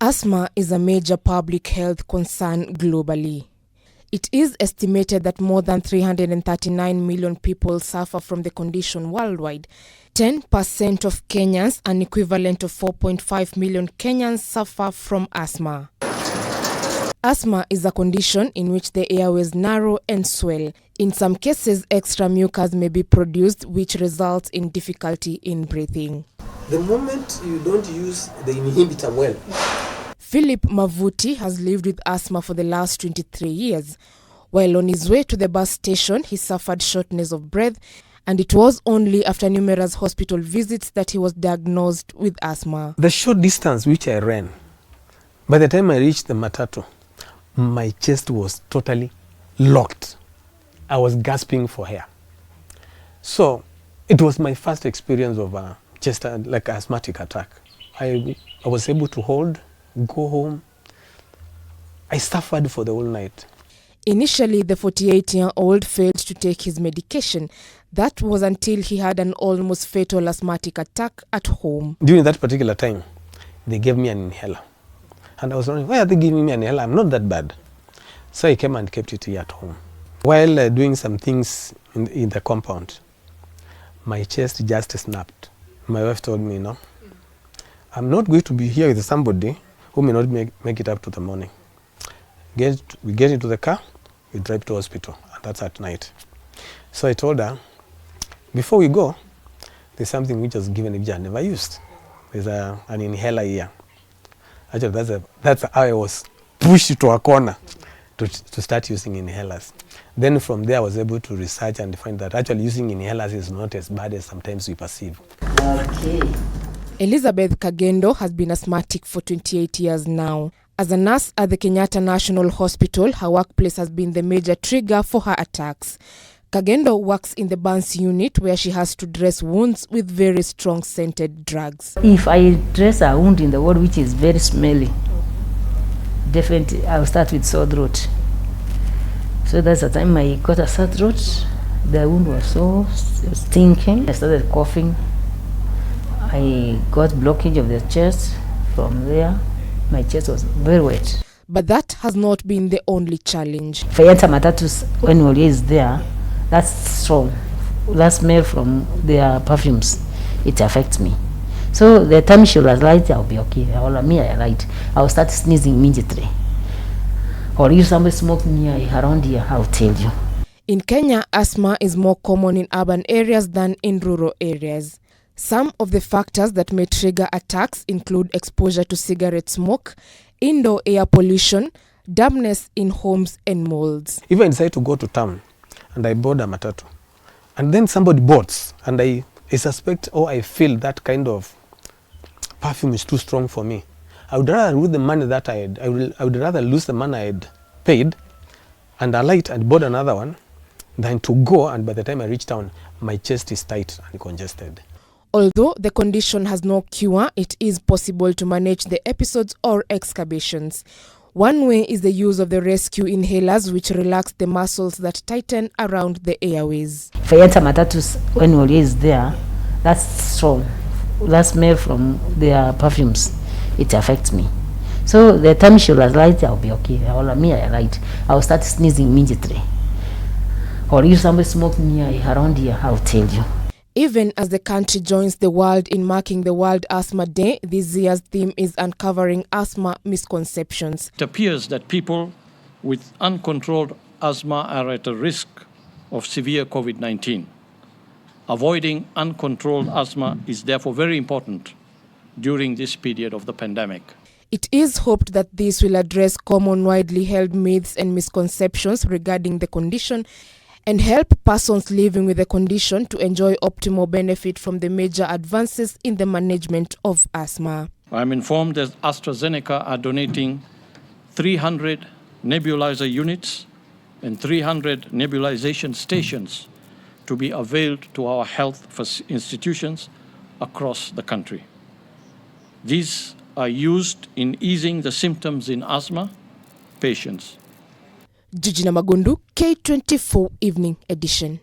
Asthma is a major public health concern globally. It is estimated that more than 339 million people suffer from the condition worldwide. 10% of Kenyans, an equivalent of 4.5 million Kenyans, suffer from asthma. Asthma is a condition in which the airways narrow and swell. In some cases, extra mucus may be produced, which results in difficulty in breathing. The moment you don't use the inhibitor well. Philip Mavuti has lived with asthma for the last 23 years. While on his way to the bus station, he suffered shortness of breath, and it was only after numerous hospital visits that he was diagnosed with asthma. The short distance which I ran, by the time I reached the matatu, my chest was totally locked. I was gasping for air. So it was my first experience of a chest like asthmatic attack. I was able to hold, go home. I suffered for the whole night. Initially, the 48-year-old failed to take his medication. That was until he had an almost fatal asthmatic attack at home. During that particular time, they gave me an inhaler. And I was wondering, why are they giving me an inhaler? I'm not that bad. So I came and kept it here at home. While doing some things in the compound, my chest just snapped. My wife told me, no, I'm not going to be here with somebody who may not make it up to the morning. We get into the car, we drive to hospital, and that's at night. So I told her, before we go, there's something which was given which I never used. There's an inhaler here. Actually, that's how I was pushed to a corner to start using inhalers. Then from there, I was able to research and find that actually using inhalers is not as bad as sometimes we perceive. Okay. Elizabeth Kagendo has been asthmatic for 28 years now. As a nurse at the Kenyatta National Hospital, her workplace has been the major trigger for her attacks. Kagendo works in the burns unit where she has to dress wounds with very strong scented drugs. If I dress a wound in the ward which is very smelly, definitely I'll start with sore throat. So that's the time I got a sore throat. The wound was so stinking. I started coughing. I got blockage of the chest. From there, my chest was very wet. But that has not been the only challenge. If I enter matatus, when Olie is there, that's strong. That smell from their perfumes, it affects me. So the time she was light, I'll be okay. I light. I'll start sneezing immediately. Or if somebody smokes near around here, I'll tell you. In Kenya, asthma is more common in urban areas than in rural areas. Some of the factors that may trigger attacks include exposure to cigarette smoke, indoor air pollution, dampness in homes, and molds. If I decide to go to town and I board a matatu, and then somebody boards, and I suspect or I feel that kind of perfume is too strong for me, I would rather lose the money that I would rather lose the money I had paid and alight and board another one than to go, and by the time I reach town, my chest is tight and congested. Although the condition has no cure, it is possible to manage the episodes or exacerbations. One way is the use of the rescue inhalers, which relax the muscles that tighten around the airways. If I enter matatus, when Olie is there, that's strong. That smell from their perfumes, it affects me. So the time she was light, I'll be okay. I light. I'll start sneezing immediately. Or if somebody smokes near around here, I'll tell you. Even as the country joins the world in marking the World Asthma Day, this year's theme is uncovering asthma misconceptions. It appears that people with uncontrolled asthma are at a risk of severe COVID-19. Avoiding uncontrolled asthma is therefore very important during this period of the pandemic. It is hoped that this will address common widely held myths and misconceptions regarding the condition and help persons living with the condition to enjoy optimal benefit from the major advances in the management of asthma. I'm informed that AstraZeneca are donating 300 nebulizer units and 300 nebulization stations to be availed to our health institutions across the country. These are used in easing the symptoms in asthma patients. Jijina Magundu, K24 Evening Edition.